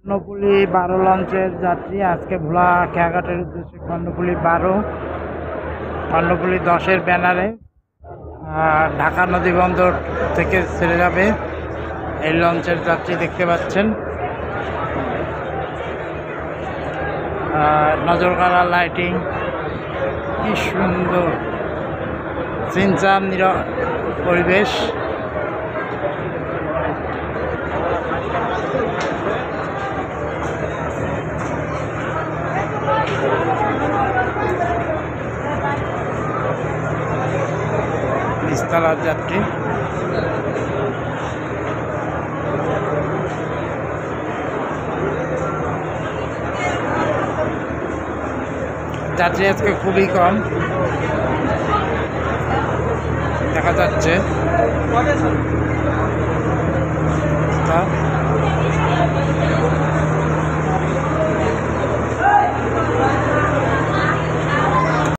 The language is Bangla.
কর্ণফুলী 12 লঞ্চের যাত্রী আজকে ভোলা খেয়াঘাটের উদ্দেশ্যে কর্ণফুলী 12, কর্ণফুলী 10-এর ব্যানারে ঢাকা নদী বন্দর থেকে ছেড়ে যাবে। এই লঞ্চের যাত্রী দেখতে পাচ্ছেন, নজরকাড়া লাইটিং, কি সুন্দর সিনচান পরিবেশ। নিস্তালার যাত্রী যাত্রী আজকে খুবই কম দেখা যাচ্ছে।